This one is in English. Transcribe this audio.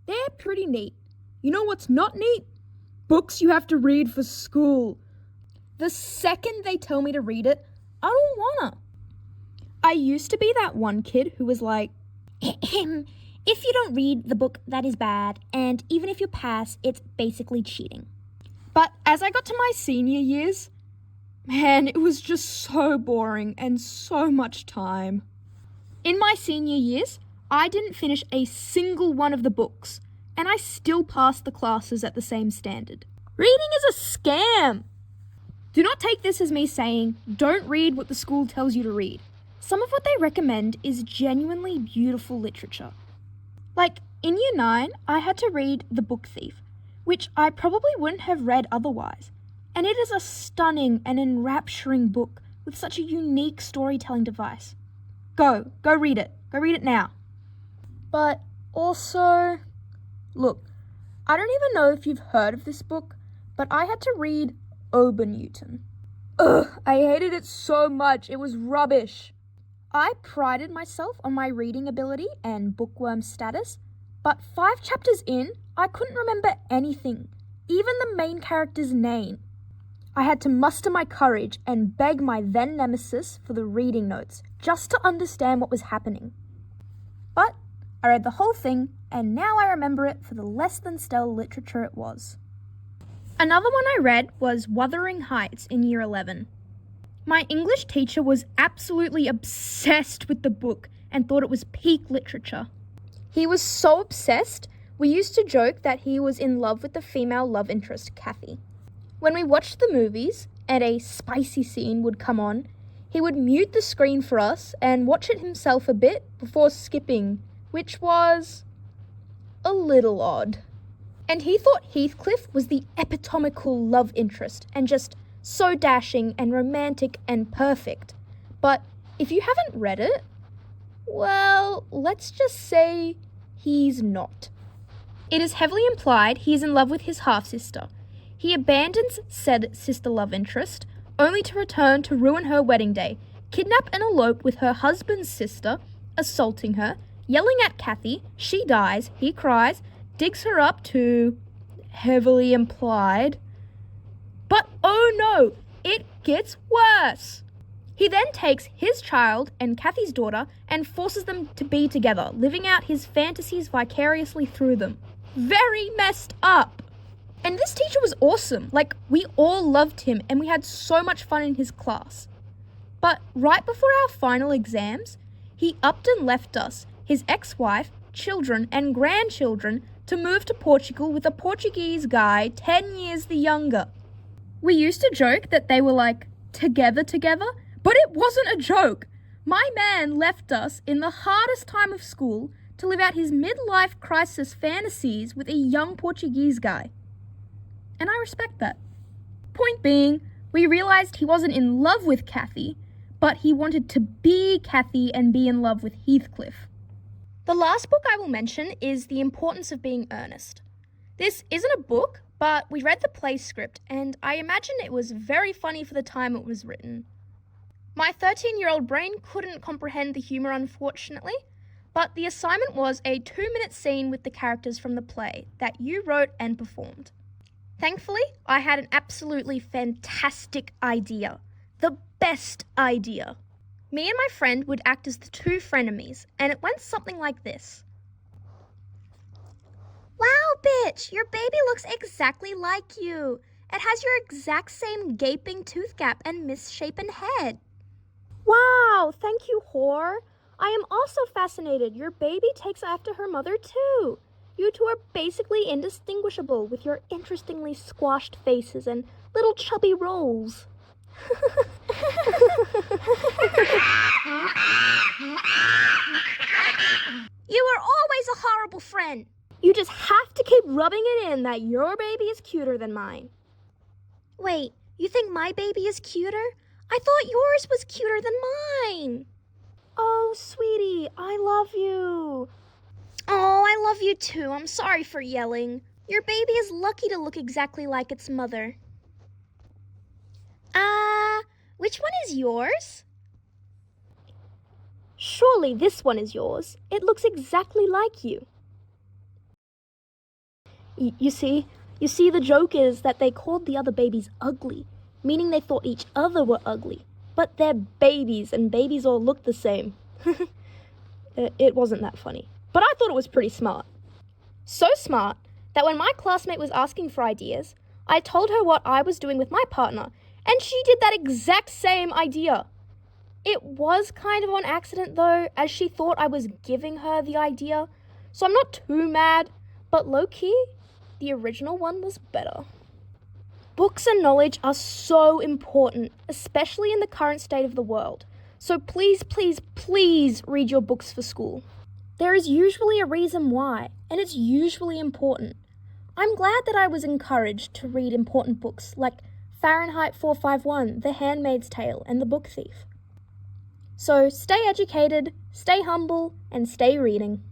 They're pretty neat. You know what's not neat? Books you have to read for school. The second they tell me to read it, I don't wanna. I used to be that one kid who was like, if you don't read the book, that is bad, and even if you pass, it's basically cheating. But as I got to my senior years, man, it was just so boring and so much time. In my senior years, I didn't finish a single one of the books, and I still passed the classes at the same standard. Reading is a scam! Do not take this as me saying, don't read what the school tells you to read. Some of what they recommend is genuinely beautiful literature. Like, in Year 9, I had to read The Book Thief, which I probably wouldn't have read otherwise. And it is a stunning and enrapturing book with such a unique storytelling device. Go read it. Go read it now. But also, look, I don't even know if you've heard of this book, but I had to read Newton. Ugh, I hated it so much. It was rubbish. I prided myself on my reading ability and bookworm status, but 5 chapters in, I couldn't remember anything, even the main character's name. I had to muster my courage and beg my then nemesis for the reading notes, just to understand what was happening. But I read the whole thing, and now I remember it for the less than stellar literature it was. Another one I read was Wthering Heights in Year 11. My English teacher was absolutely obsessed with the book and thought it was peak literature. He was so obsessed, we used to joke that he was in love with the female love interest, Kathy. When we watched the movies and a spicy scene would come on, he would mute the screen for us and watch it himself a bit before skipping, which was a little odd. And he thought Heathcliff was the epitomical love interest and just so dashing and romantic and perfect. But if you haven't read it, well, let's just say he's not. It is heavily implied he is in love with his half-sister. He abandons said sister love interest, only to return to ruin her wedding day, kidnap and elope with her husband's sister, assaulting her, yelling at Kathy, she dies, he cries, digs her up to, heavily implied. But oh no, it gets worse. He then takes his child and Kathy's daughter and forces them to be together, living out his fantasies vicariously through them. Very messed up. And this teacher was awesome. Like, we all loved him and we had so much fun in his class. But right before our final exams, he upped and left us, his ex-wife, children and grandchildren, to move to Portugal with a Portuguese guy 10 years the younger. We used to joke that they were like, together, but it wasn't a joke. My man left us in the hardest time of school to live out his midlife crisis fantasies with a young Portuguese guy. And I respect that. Point being, we realized he wasn't in love with Kathy, but he wanted to be Kathy and be in love with Heathcliff. The last book I will mention is The Importance of Being Earnest. This isn't a book, but we read the play script, and I imagine it was very funny for the time it was written. My 13-year-old brain couldn't comprehend the humour, unfortunately, but the assignment was a 2-minute scene with the characters from the play that you wrote and performed. Thankfully, I had an absolutely fantastic idea. The best idea. Me and my friend would act as the 2 frenemies, and it went something like this. Wow, bitch, your baby looks exactly like you. It has your exact same gaping tooth gap and misshapen head. Wow, thank you, whore. I am also fascinated. Your baby takes after her mother too. You two are basically indistinguishable with your interestingly squashed faces and little chubby rolls. You are always a horrible friend. You just have to keep rubbing it in that your baby is cuter than mine. Wait, you think my baby is cuter? I thought yours was cuter than mine. Oh, sweetie, I love you. Oh, I love you too. I'm sorry for yelling. Your baby is lucky to look exactly like its mother. Which one is yours? Surely this one is yours. It looks exactly like you. You see, the joke is that they called the other babies ugly, meaning they thought each other were ugly. But they're babies, and babies all look the same. It wasn't that funny, but I thought it was pretty smart. So smart that when my classmate was asking for ideas, I told her what I was doing with my partner, and she did that exact same idea. It was kind of on accident though, as she thought I was giving her the idea, so I'm not too mad, but low-key, the original one was better. Books and knowledge are so important, especially in the current state of the world. So please, please, please read your books for school. There is usually a reason why, and it's usually important. I'm glad that I was encouraged to read important books like Fahrenheit 451, The Handmaid's Tale, and The Book Thief. So stay educated, stay humble, and stay reading.